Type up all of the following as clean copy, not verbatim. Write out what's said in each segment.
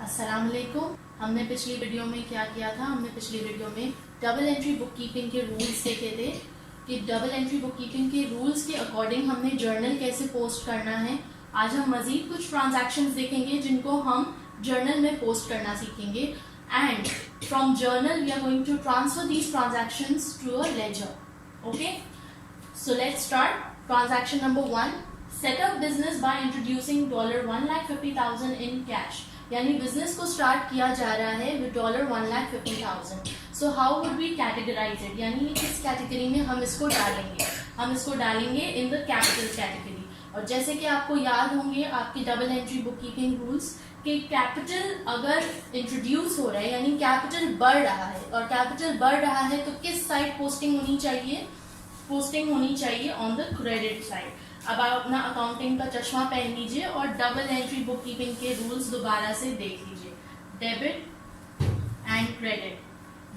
अस्सलामुअलैकुम। हमने पिछली वीडियो में क्या किया था? हमने पिछली वीडियो में डबल एंट्री बुक कीपिंग के रूल्स देखे थे कि डबल एंट्री बुक कीपिंग के रूल्स के अकॉर्डिंग हमने जर्नल कैसे पोस्ट करना है। आज हम मजीद कुछ ट्रांजैक्शंस देखेंगे जिनको हम जर्नल में पोस्ट करना सीखेंगे and from journal we are going to transfer these transactions to a ledger. Okay, so let's start. Transaction number 1, set up business by introducing $1,50,000 in cash. यानी बिजनेस को स्टार्ट किया जा रहा है with $1,50,000। So how would we categorize it, यानी किस category में हम इसको डालेंगे इन द कैपिटल कैटेगरी। और जैसे कि आपको याद होंगे आपकी double entry book keeping rules कि कैपिटल अगर इंट्रोड्यूस हो रहा है यानी कैपिटल बढ़ रहा है, और कैपिटल बढ़ रहा है तो किस साइड पोस्टिंग होनी चाहिए? पोस्टिंग होनी चाहिए ऑन द क्रेडिट साइड। अब आप अपना अकाउंटिंग का चश्मा पहन लीजिए और डबल एंट्री बुक कीपिंग के रूल्स दोबारा से देख लीजिए। डेबिट एंड क्रेडिट,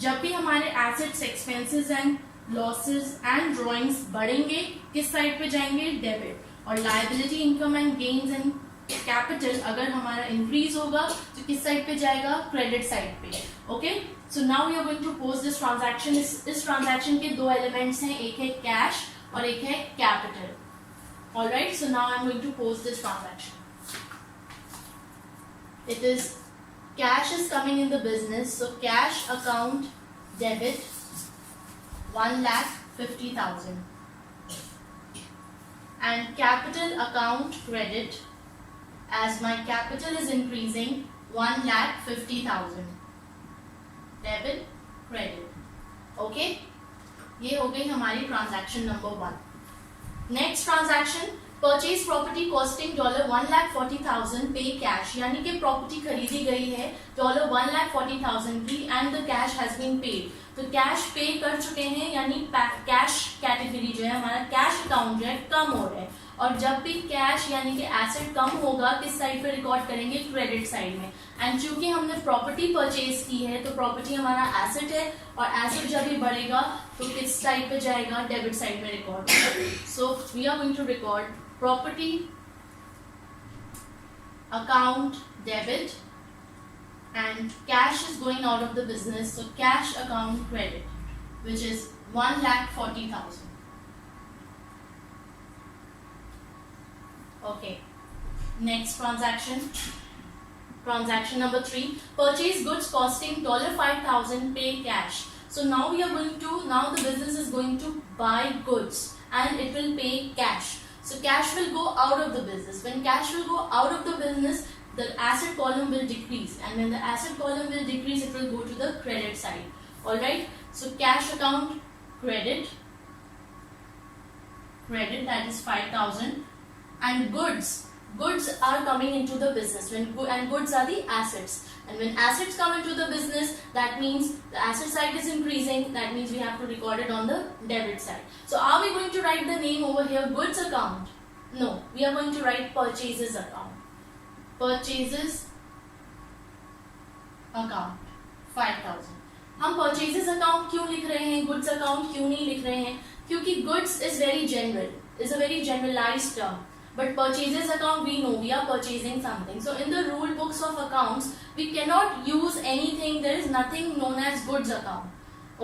जब भी हमारे assets, expenses and losses and drawings बढ़ेंगे किस साइड पे जाएंगे? डेबिट। और liability, income and gains and capital अगर हमारा इंक्रीज होगा तो किस साइड पे जाएगा? क्रेडिट साइड पे। Okay, so now we are going to post this transaction. इस ट्रांजैक्शन के दो एलिमेंट्स हैं, एक है कैश और एक है capital. Alright, so now I'm going to post this transaction. It is cash is coming in the business, so cash account debit 1,50,000 and capital account credit, as my capital is increasing, 1,50,000 debit credit. Okay, ये हो गई हमारी transaction number 1। Next transaction, purchase property costing $1,40,000 पे cash, यानी कि property खरीदी गई है $1,40,000 की and the cash has been paid. तो कैश पे कर चुके हैं यानी कैश कैटेगरी जो है हमारा कैश अकाउंट जो है कम हो रहा है। और जब भी कैश यानी कि एसेट कम होगा किस साइड पे रिकॉर्ड करेंगे? क्रेडिट साइड में। एंड चूंकि हमने प्रॉपर्टी परचेज की है तो प्रॉपर्टी हमारा एसेट है और एसेट जब भी बढ़ेगा तो किस साइड पे जाएगा? डेबिट साइड में record. So we are going to record property account debit and cash is going out of the business, so cash account credit, which is 1,40,000. Okay, next transaction number 3, purchase goods costing $5,000 pay cash. So now we are going to, now the business is going to buy goods and it will pay cash. So cash will go out of the business. When cash will go out of the business, the asset column will decrease, and when the asset column will decrease it will go to the credit side. Alright, so cash account credit, that is 5,000, and goods are coming into the business, and goods are the assets, and when assets come into the business that means the asset side is increasing, that means we have to record it on the debit side. So are we going to write the name over here goods account? No, we are going to write purchases account. Purchases account 5,000। हम purchases account क्यों लिख रहे हैं, goods account क्यों नहीं लिख रहे हैं? क्योंकि goods is very general, is a very generalized term, but purchases account we know we are purchasing something. So in the rule books of accounts we cannot use anything, there is nothing known as goods account.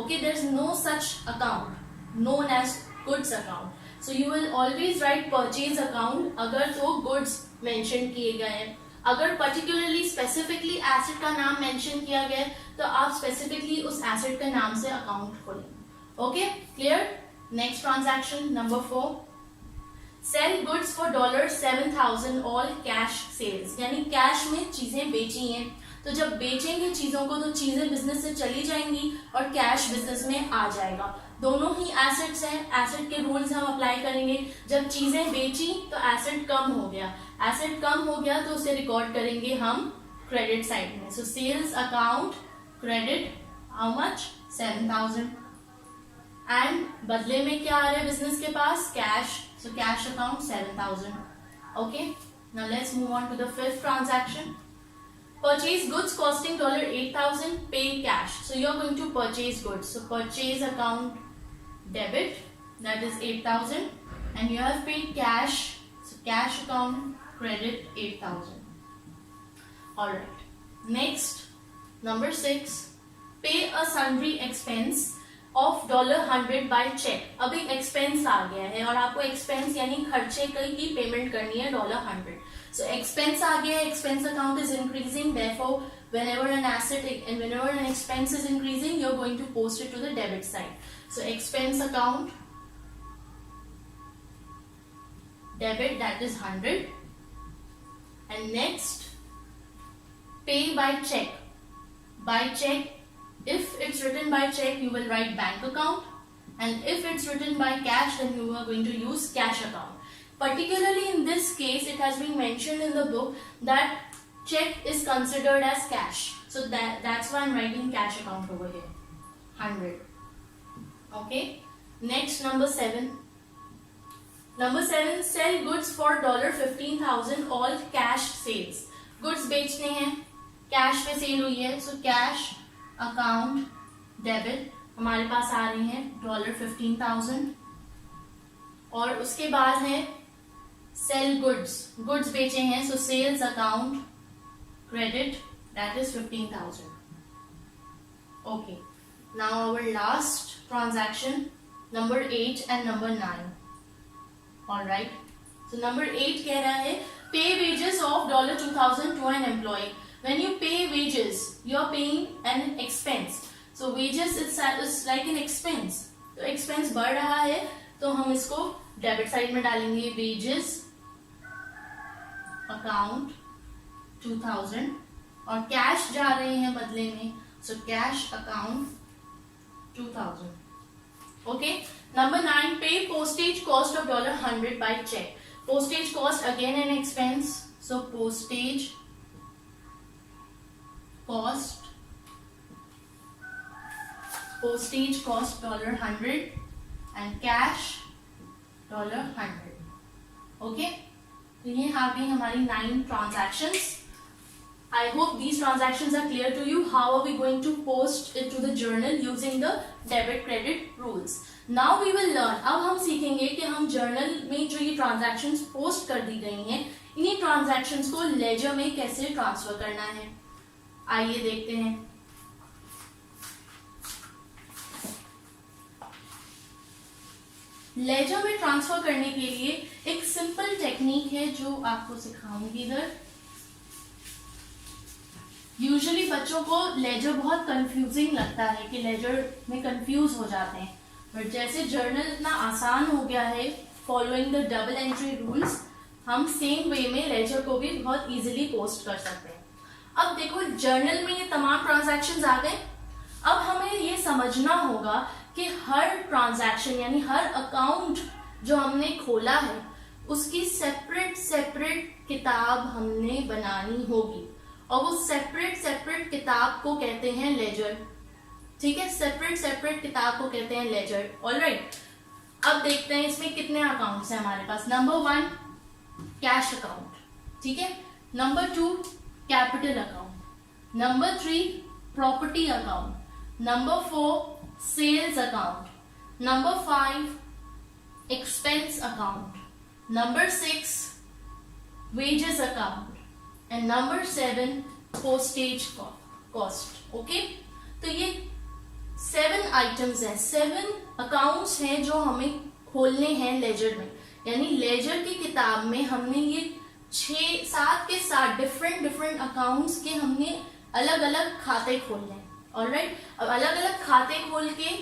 Okay, there is no such account known as goods account. So you will always write purchase account अगर तो goods mention किए गए हैं। अगर particularly specifically asset का नाम mention किया गया है तो आप स्पेसिफिकली उस एसेट के नाम से अकाउंट खोलेंगे। Okay, clear? Next transaction number 4, sell goods for $7,000 all cash sales, यानी कैश में चीजें बेची हैं। तो जब बेचेंगे चीजों को तो चीजें बिजनेस से चली जाएंगी और कैश बिजनेस में आ जाएगा। दोनों ही एसेट्स हैं, एसेट के रूल्स हम अप्लाई करेंगे। जब चीजें बेची तो एसेट कम हो गया, एसेट कम हो गया तो उसे रिकॉर्ड करेंगे हम क्रेडिट साइड में। So sales account credit how much? 7,000 and बदले में क्या आ रहा है बिजनेस के पास? Cash, so cash account 7,000। Okay, now let's move on to the 5th transaction, purchase goods costing $8,000 pay cash. So you are going to purchase goods, so purchase account debit, that is 8,000, and you have paid cash, so cash cash account, credit 8,000. Alright. Next, number 6, pay a sundry expense of $100 by check. अब एक expense आ गया है और आपको expense यानी खर्चे की payment करनी है $100. So expense आ गया है, expense account is increasing, therefore whenever an asset and whenever an expense is increasing, you're going to post it to the debit side. So expense account, debit, that is 100. And next, pay by check. By check, if it's written by check, you will write bank account, and if it's written by cash, then you are going to use cash account. Particularly in this case, it has been mentioned in the book that check is considered as cash. So that's why I'm writing cash account over here. 100. Okay. Next, number 7. Number 7, sell goods for $15,000, all cash sales. Goods बेचने हैं, cash पे sale हुई है, so cash account debit हमारे पास आ रही है $15,000. और उसके बाद है sell goods, goods बेचे हैं, so sales account credit, that is 15,000. Okay, now our last transaction, number 8 and number 9. Alright, so number 8 कह रहा है pay wages of $2,000 to an employee. When you pay wages, you are paying an expense. So wages is like an expense. तो expense बढ़ रहा है तो हम इसको डेबिट साइड में डालेंगे. wages account 2000 और कैश जा रहे हैं बदले में, so cash account 2000. Okay. Number 9, pay postage cost of $100 by check. Postage cost again an expense, so postage cost $100 and cash $100. Okay, तो ये आ गई हमारी 9 transactions. I hope these transactions are clear to you. How are we going to post it to the journal using the debit credit rules? Now we will learn. अब हम सीखेंगे कि हम journal में जो ये transactions post कर दी गई हैं, इन्हीं transactions को ledger में कैसे transfer करना है. आइए देखते हैं. लेजर में ट्रांसफर करने के लिए एक सिंपल टेक्निक है जो आपको सिखाऊंगी इधर. यूजुअली बच्चों को लेजर बहुत कंफ्यूजिंग लगता है कि लेजर में कंफ्यूज हो जाते हैं, बट जैसे जर्नल इतना आसान हो गया है following the double entry rules, हम सेम वे में लेजर को भी बहुत इजीली पोस्ट कर सकते हैं. अब देखो जर्नल में ये तमाम ट्रांजैक्शंस आ गए. अब हमें ये समझना होगा कि हर ट्रांजैक्शन यानी हर अकाउंट जो हमने खोला है उसकी सेपरेट किताब हमने बनानी होगी, और वो सेपरेट किताब को कहते हैं लेजर. ठीक है, सेपरेट किताब को कहते हैं लेजर. ऑलराइट, अब देखते हैं इसमें कितने अकाउंट्स हैं हमारे पास. नंबर 1 कैश अकाउंट, ठीक है. Number 2 capital account. Number 3 property account. Number 4 sales account. Number 5 expense account. Number 6 wages account. And number 7 postage cost. Okay, तो ये 7 आइटम्स हैं, 7 अकाउंट्स हैं जो हमें खोलने हैं लेजर में. यानी लेजर की किताब में हमने ये 7 के 7 डिफरेंट अकाउंट्स के हमने अलग अलग खाते खोलने हैं. ऑलराइट, अब अलग अलग खाते खोल के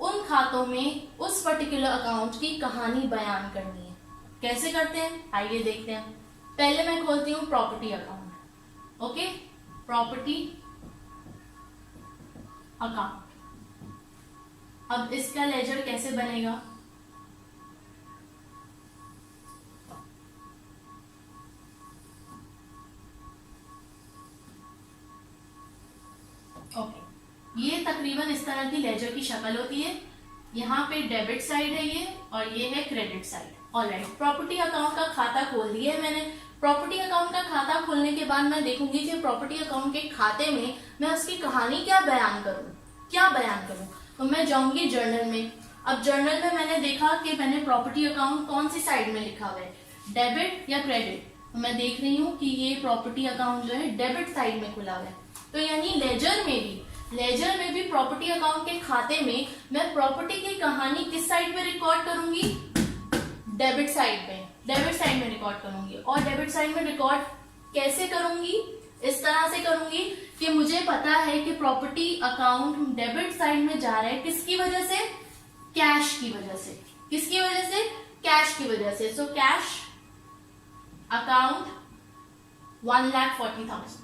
उन खातों में उस पर्टिकुलर अकाउंट की कहानी बयान करनी है. कैसे करते हैं आइए देखते हैं. पहले मैं खोलती हूँ property account. Okay, property account. अब इसका लेजर कैसे बनेगा. ओके, ये तकरीबन इस तरह की लेजर की शक्ल होती है. यहाँ पे डेबिट साइड है ये, और ये है credit side. Alright, property account का खाता खोल दिया है मैंने. प्रॉपर्टी अकाउंट का खाता खोलने के बाद मैं देखूंगी कि प्रॉपर्टी अकाउंट के खाते में मैं उसकी कहानी क्या बयान करूं. तो मैं जाऊंगी जर्नल में. अब जर्नल में मैंने देखा कि मैंने प्रॉपर्टी अकाउंट कौन सी साइड में लिखा हुआ है. डेबिट या क्रेडिट? तो मैं देख रही हूँ कि ये प्रॉपर्टी अकाउंट जो है डेबिट साइड में खुला हुआ है, तो यानी लेजर में भी प्रॉपर्टी अकाउंट के खाते में मैं प्रॉपर्टी की कहानी किस साइड पे रिकॉर्ड करूंगी? डेबिट साइड में रिकॉर्ड करूंगी। और डेबिट साइड में रिकॉर्ड कैसे करूंगी? इस तरह से करूंगी कि मुझे पता है कि प्रॉपर्टी अकाउंट डेबिट साइड में जा रहा है किसकी वजह से? कैश की वजह से। किसकी वजह से? कैश की वजह से। So cash account 1,40,000।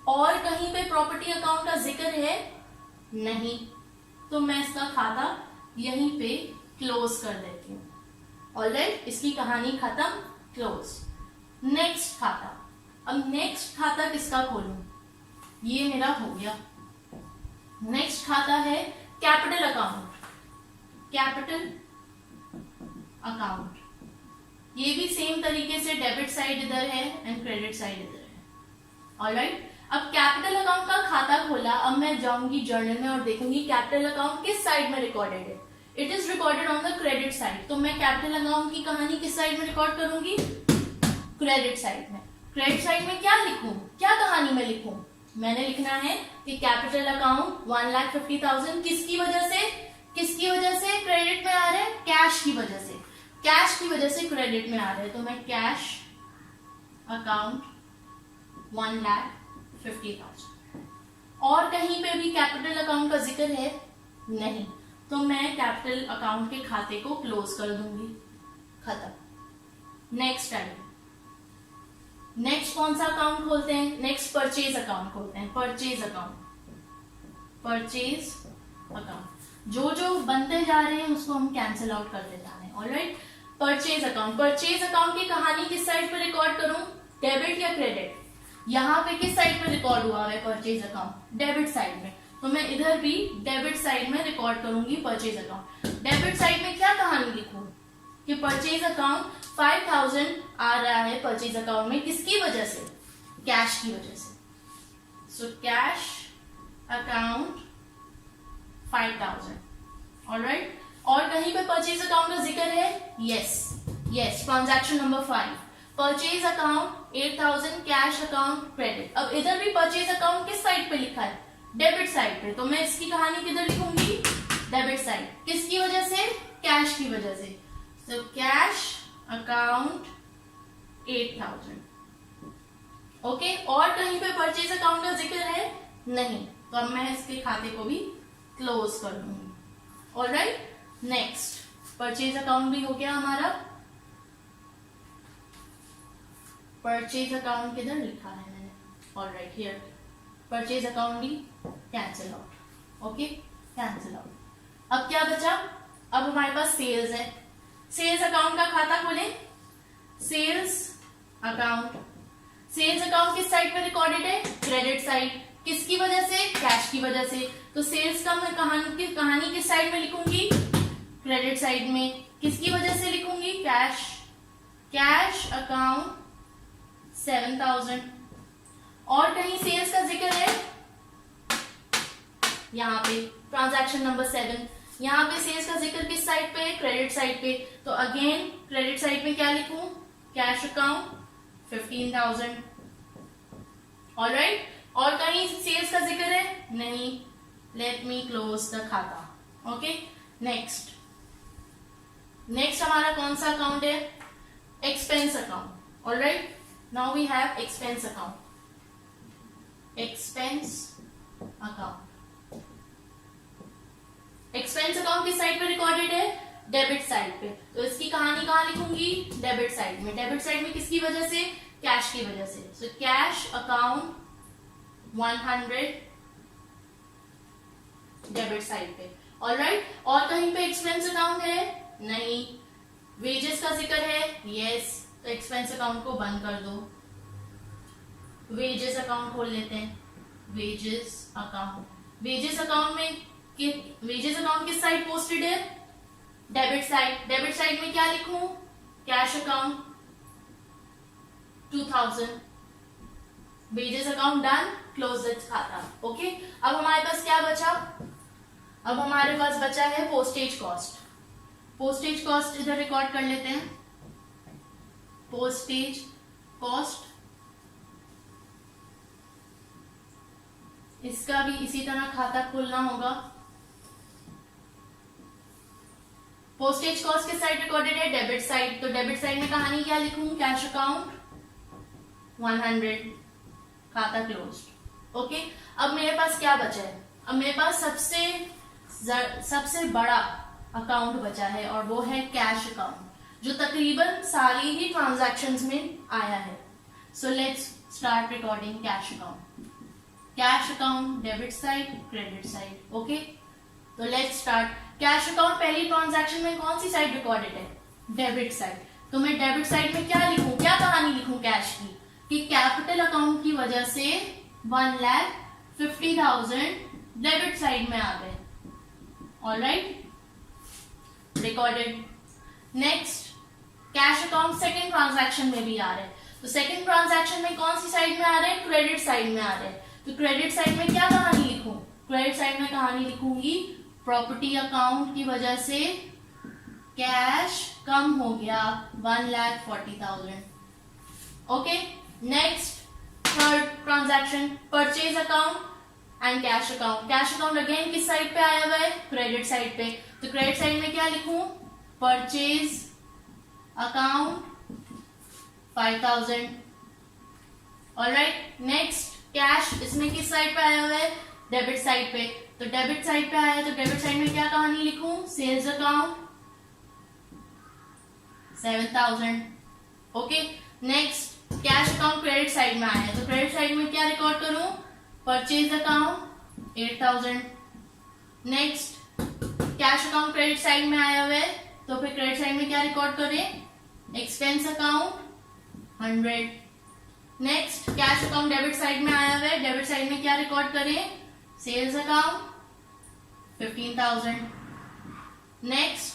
और कहीं पे प्रॉपर्टी अकाउंट का जिक्र है? नहीं, तो मैं इसका खाता यहीं पे क्लोज कर देती हूँ। ऑलराइट, इसकी कहानी खत्म, क्लोज। नेक्स्ट खाता। अब नेक्स्ट खाता किसका खोलूं? ये मेरा हो गया। नेक्स्ट खाता है कैपिटल अकाउंट। कैपिटल अकाउंट, ये भी सेम तरीके से डेबिट साइड इधर है एंड क्रेडिट साइड इधर है। ऑलराइट, अब कैपिटल अकाउंट का खाता खोला। अब मैं जाऊंगी जर्नल में और देखूंगी कैपिटल अकाउंट किस साइड में रिकॉर्डेड है। It is recorded on the credit side, तो मैं कैपिटल अकाउंट की कहानी किस साइड में रिकॉर्ड करूंगी? क्रेडिट साइड में। क्रेडिट साइड में क्या लिखूं? क्या कहानी में लिखूं? मैंने लिखना है कि कैपिटल अकाउंट 1,50,000 किसकी वजह से? किसकी वजह से क्रेडिट में आ रहे हैं? कैश की वजह से। कैश की वजह से क्रेडिट में आ रहे हैं, तो मैं कैश अकाउंट 1,50,000। और कहीं पे भी कैपिटल अकाउंट का जिक्र है? नहीं, तो मैं कैपिटल अकाउंट के खाते को क्लोज कर दूंगी, खत्म। Next item. नेक्स्ट कौन सा अकाउंट खोलते हैं? नेक्स्ट परचेज अकाउंट खोलते हैं। परचेज अकाउंट जो जो बनते जा रहे हैं उसको हम कैंसिल आउट करते जा रहे हैं। ऑलराइट, परचेज अकाउंट की कहानी किस साइड पे रिकॉर्ड करूं? डेबिट या क्रेडिट? यहाँ पे किस साइड पे रिकॉर्ड हुआ है परचेज अकाउंट? डेबिट साइड में, तो मैं इधर भी डेबिट साइड में रिकॉर्ड करूंगी परचेज अकाउंट। डेबिट साइड में क्या कहानी लिखूं कि परचेज अकाउंट 5,000 आ रहा है परचेज अकाउंट में, किसकी वजह से? कैश की वजह से। So cash account 5,000। ऑलराइट, और कहीं पे परचेज अकाउंट का जिक्र है? Yes, transaction number 5, purchase account 8,000, cash account credit. अब इधर भी परचेज अकाउंट किस साइड पे लिखा है? डेबिट साइड पे, तो मैं इसकी कहानी किधर लिखूंगी? Debit side. किसकी वजह से? कैश की वजह से। So cash account 8,000। ओके, और कहीं पे परचेज अकाउंट का जिक्र है? नहीं, तो अब मैं इसके खाते को भी क्लोज कर दूंगी। ऑलराइट, नेक्स्ट परचेज अकाउंट भी हो गया हमारा। परचेज अकाउंट किधर लिखा है मैंने? Alright, here. परचेज अकाउंट भी cancel out. Okay, cancel out. अब क्या बचा? अब हमारे पास सेल्स है। सेल्स अकाउंट का खाता खोलें। सेल्स अकाउंट किस साइड पे रिकॉर्डेड है? Credit side. किसकी वजह से? कैश की वजह से। तो सेल्स का मैं कहानी किस साइड में लिखूंगी? क्रेडिट साइड में। किसकी वजह से लिखूंगी? Cash account 7,000। और कहीं सेल्स का जिक्र है? यहाँ पे ट्रांजैक्शन नंबर 7, यहाँ पे सेल्स का जिक्र किस साइड पे है? क्रेडिट साइड पे। तो अगेन क्रेडिट साइड में क्या लिखूं? Cash account 15,000। ऑलराइट, और कहीं सेल्स का जिक्र है? नहीं। लेट मी क्लोज द खाता। ओके, नेक्स्ट हमारा कौन सा अकाउंट है? Expense account. Alright, now we have expense account. Expense account किस साइड पे रिकॉर्डेड है? डेबिट साइड पे। तो इसकी कहानी कहाँ लिखूंगी? डेबिट साइड में। डेबिट साइड में किसकी वजह से? कैश की वजह से। So cash account 100 debit side पे। ऑलराइट, और कहीं पे एक्सपेंस अकाउंट है? नहीं। वेजेस का जिक्र है? यस, तो एक्सपेंस अकाउंट को बंद कर दो। वेजेस अकाउंट खोल लेते हैं। वेजेस अकाउंट किस साइड पोस्टेड है? Debit side. डेबिट साइड में क्या लिखूं? Cash account 2,000। Wages account done, close the खाता। ओके, अब हमारे पास क्या बचा? अब हमारे पास बचा है पोस्टेज कॉस्ट। पोस्टेज कॉस्ट इधर रिकॉर्ड कर लेते हैं, पोस्टेज कॉस्ट, इसका भी इसी तरह खाता खोलना होगा। पोस्टेज कॉस्ट किस साइड रिकॉर्डेड है, डेबिट साइड, तो डेबिट साइड में कहानी क्या लिखूं, कैश अकाउंट 100, खाता क्लोज्ड। ओके, अब मेरे पास क्या बचा है, अब मेरे पास सबसे बड़ा अकाउंट बचा है और वो है कैश अकाउंट, जो तकरीबन सारी ही ट्रांजैक्शंस में आया है। सो let's start recording cash account. Cash account debit side, credit side. Okay, तो लेट्स स्टार्ट। कैश अकाउंट पहली ट्रांजैक्शन में कौन सी साइड रिकॉर्डेड है, डेबिट साइड। तो मैं डेबिट साइड में क्या लिखूं, क्या कहानी लिखूं कैश की, कि कैपिटल अकाउंट की वजह से 1,50,000 डेबिट साइड में आ गए। Alright, recorded. Next, cash account second transaction में भी आ रहे हैं, तो सेकेंड ट्रांजैक्शन में कौन सी साइड में आ रहे हैं, क्रेडिट साइड में आ रहे हैं। तो क्रेडिट साइड में क्या कहानी लिखूं, क्रेडिट साइड में कहानी लिखूंगी प्रॉपर्टी अकाउंट की वजह से कैश कम हो गया 1,40,000। Okay, next third transaction, purchase account and cash account. Cash account again किस साइड पे आया हुआ है, क्रेडिट साइड पे, तो क्रेडिट साइड में क्या लिखूं, purchase account 5,000। Alright, next cash, इसमें किस साइड पे आया हुआ है, डेबिट साइड पे, तो डेबिट साइड पे आया है, तो डेबिट साइड में क्या कहानी लिखूं, sales account 7,000। Okay, next cash account credit side में आया है, तो क्रेडिट साइड में क्या रिकॉर्ड करूं, purchase account 8,000। Next cash account credit side में आया हुआ है, तो फिर क्रेडिट साइड में क्या रिकॉर्ड करें, expense account 100। Next cash account debit side में आया हुआ है, डेबिट साइड में क्या रिकॉर्ड करें, sales account 15,000। Next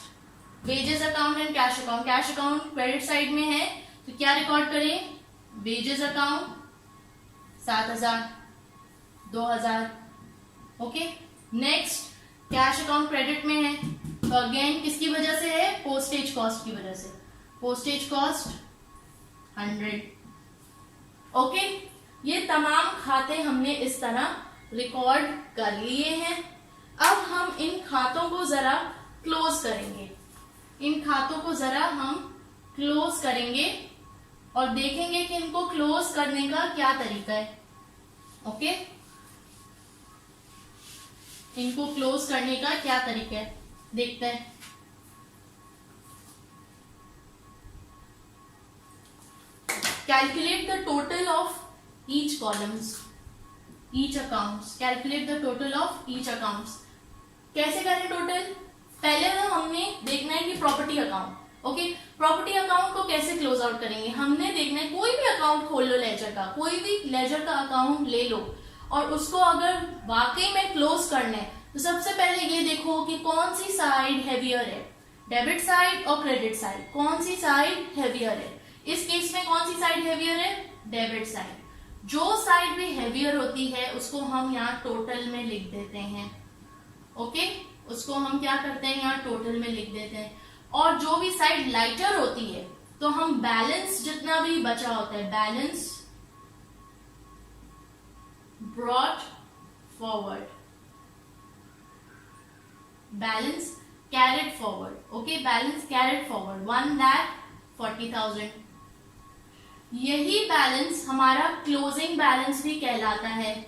wages account and cash account. Cash account credit side में है, तो क्या रिकॉर्ड करें, wages account 7,000, 2,000। Okay, next cash account credit में है, तो अगेन किसकी वजह से है, पोस्टेज कॉस्ट की वजह से, पोस्टेज कॉस्ट 100। ओके, ये तमाम खाते हमने इस तरह रिकॉर्ड कर लिए हैं। अब हम इन खातों को जरा क्लोज करेंगे, इन खातों को जरा हम क्लोज करेंगे और देखेंगे कि इनको क्लोज करने का क्या तरीका है। ओके, इनको क्लोज करने का क्या तरीका है, देखते हैं। Calculate the total of each columns, each accounts. Calculate the total of each accounts. कैसे करें टोटल, पहले तो हमने देखना है कि property account. Okay, property account को कैसे क्लोज आउट करेंगे, हमने देखना है कोई भी अकाउंट खोल लो लेजर का, कोई भी लेजर का अकाउंट ले लो और उसको अगर वाकई में क्लोज करना है, तो सबसे पहले ये देखो कि कौन सी साइड हैवियर है, डेबिट साइड और क्रेडिट साइड, कौन सी साइड हैवियर है। इस केस में कौन सी साइड हैवियर है, डेबिट साइड। जो साइड भी हैवियर होती है उसको हम यहाँ टोटल में लिख देते हैं। ओके, उसको हम क्या करते हैं, यहाँ टोटल में लिख देते हैं। और जो भी साइड लाइटर होती है तो हम बैलेंस जितना भी बचा होता है, balance brought forward, balance carried forward. Okay, balance carried forward 1,40,000। यही बैलेंस हमारा क्लोजिंग बैलेंस भी कहलाता है,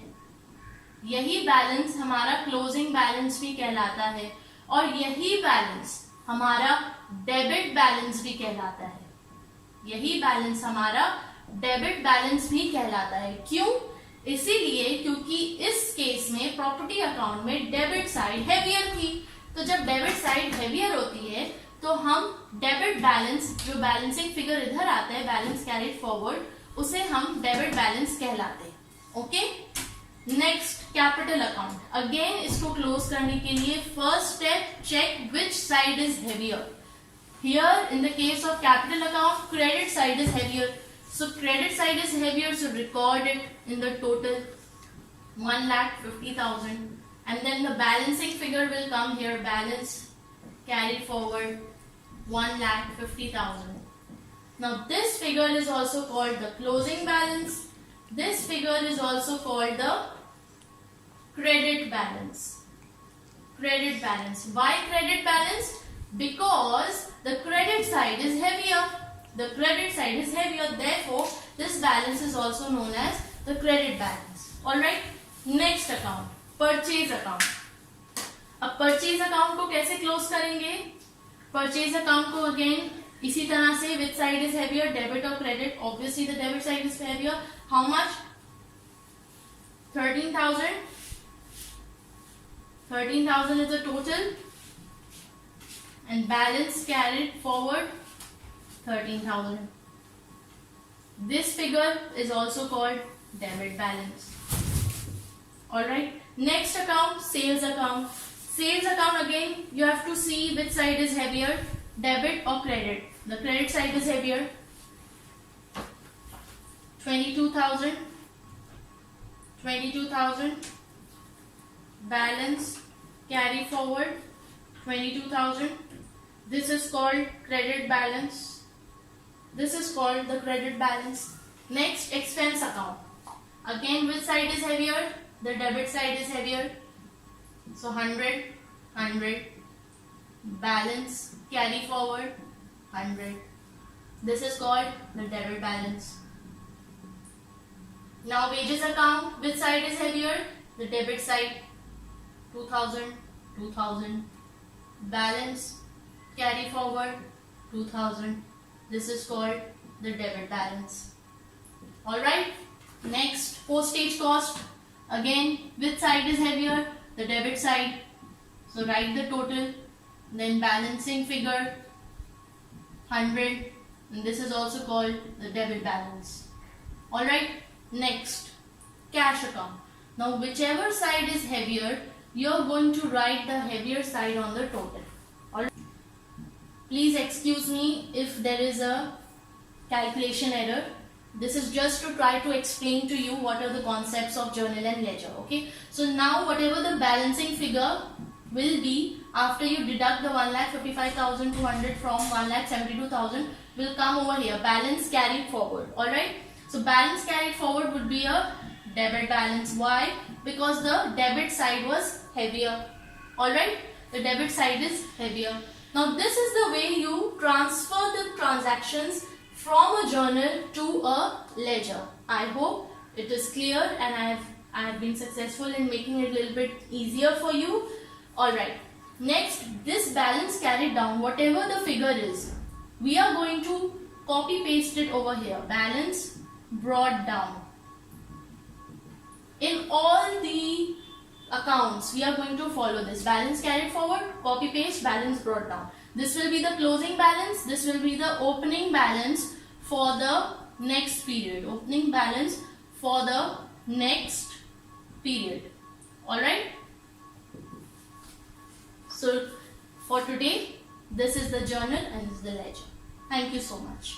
यही बैलेंस हमारा क्लोजिंग बैलेंस भी कहलाता है और यही बैलेंस हमारा डेबिट बैलेंस भी कहलाता है, यही बैलेंस हमारा डेबिट बैलेंस भी कहलाता है। क्यों, इसीलिए क्योंकि इस केस में प्रॉपर्टी अकाउंट में डेबिट साइड हैवियर थी, तो जब डेबिट साइड हैवियर होती है तो हम डेबिट बैलेंस, जो बैलेंसिंग फिगर इधर आता है, बैलेंस कैरिड फॉरवर्ड, उसे हम डेबिट बैलेंस कहलाते हैं। Okay, next capital account. Again इसको क्लोज करने के लिए first step, check which side is heavier. Here in the case of capital account, credit side is heavier, so credit side is heavier, so record it in the total 1,50,000, and then the balancing figure will come here, balance carried forward 1,50,000. Now this figure is also called the closing balance. This figure is also called the credit balance. Credit balance. Why credit balance? Because the credit side is heavier. The credit side is heavier. Therefore, this balance is also known as the credit balance. Alright. Next account. Purchase account. अब purchase account को कैसे close करेंगे? Purchase account को again इसी तरह से which side is heavier, debit और credit. Obviously the debit side is heavier. How much? 13,000. 13,000 is the total and balance carried forward 13,000. This figure is also called debit balance. Alright. Next account, sales account. Sales account, again you have to see which side is heavier, debit or credit. The credit side is heavier. 22,000. 22,000. Balance carry forward 22,000. This is called credit balance. This is called the credit balance. Next, expense account. Again, which side is heavier? The debit side is heavier. So 100, 100. Balance carry forward 100. This is called the debit balance. Now wages account. Which side is heavier? The debit side. 2,000, 2,000. Balance carry forward 2,000. This is called the debit balance. Alright. Next, postage cost. Again, which side is heavier? The debit side. So write the total. Then balancing figure 100. And this is also called the debit balance. Alright. Next, cash account. Now whichever side is heavier, you are going to write the heavier side on the total. Alright. Please excuse me if there is a calculation error. This is just to try to explain to you what are the concepts of journal and ledger. Okay. So now whatever the balancing figure will be after you deduct the 1,55,200 from 1,72,000 will come over here. Balance carried forward. Alright. So balance carried forward would be a debit balance. Why? Because the debit side was heavier. Alright. The debit side is heavier. Now this is the way you transfer the transactions from a journal to a ledger. I hope it is clear and I have been successful in making it a little bit easier for you. Alright. Next, this balance carried down, whatever the figure is, we are going to copy paste it over here. Balance brought down. In all the accounts, we are going to follow this. Balance carried forward, copy paste, balance brought down. This will be the closing balance. This will be the opening balance for the next period. Opening balance for the next period. Alright. So for today, this is the journal and this is the ledger. Thank you so much.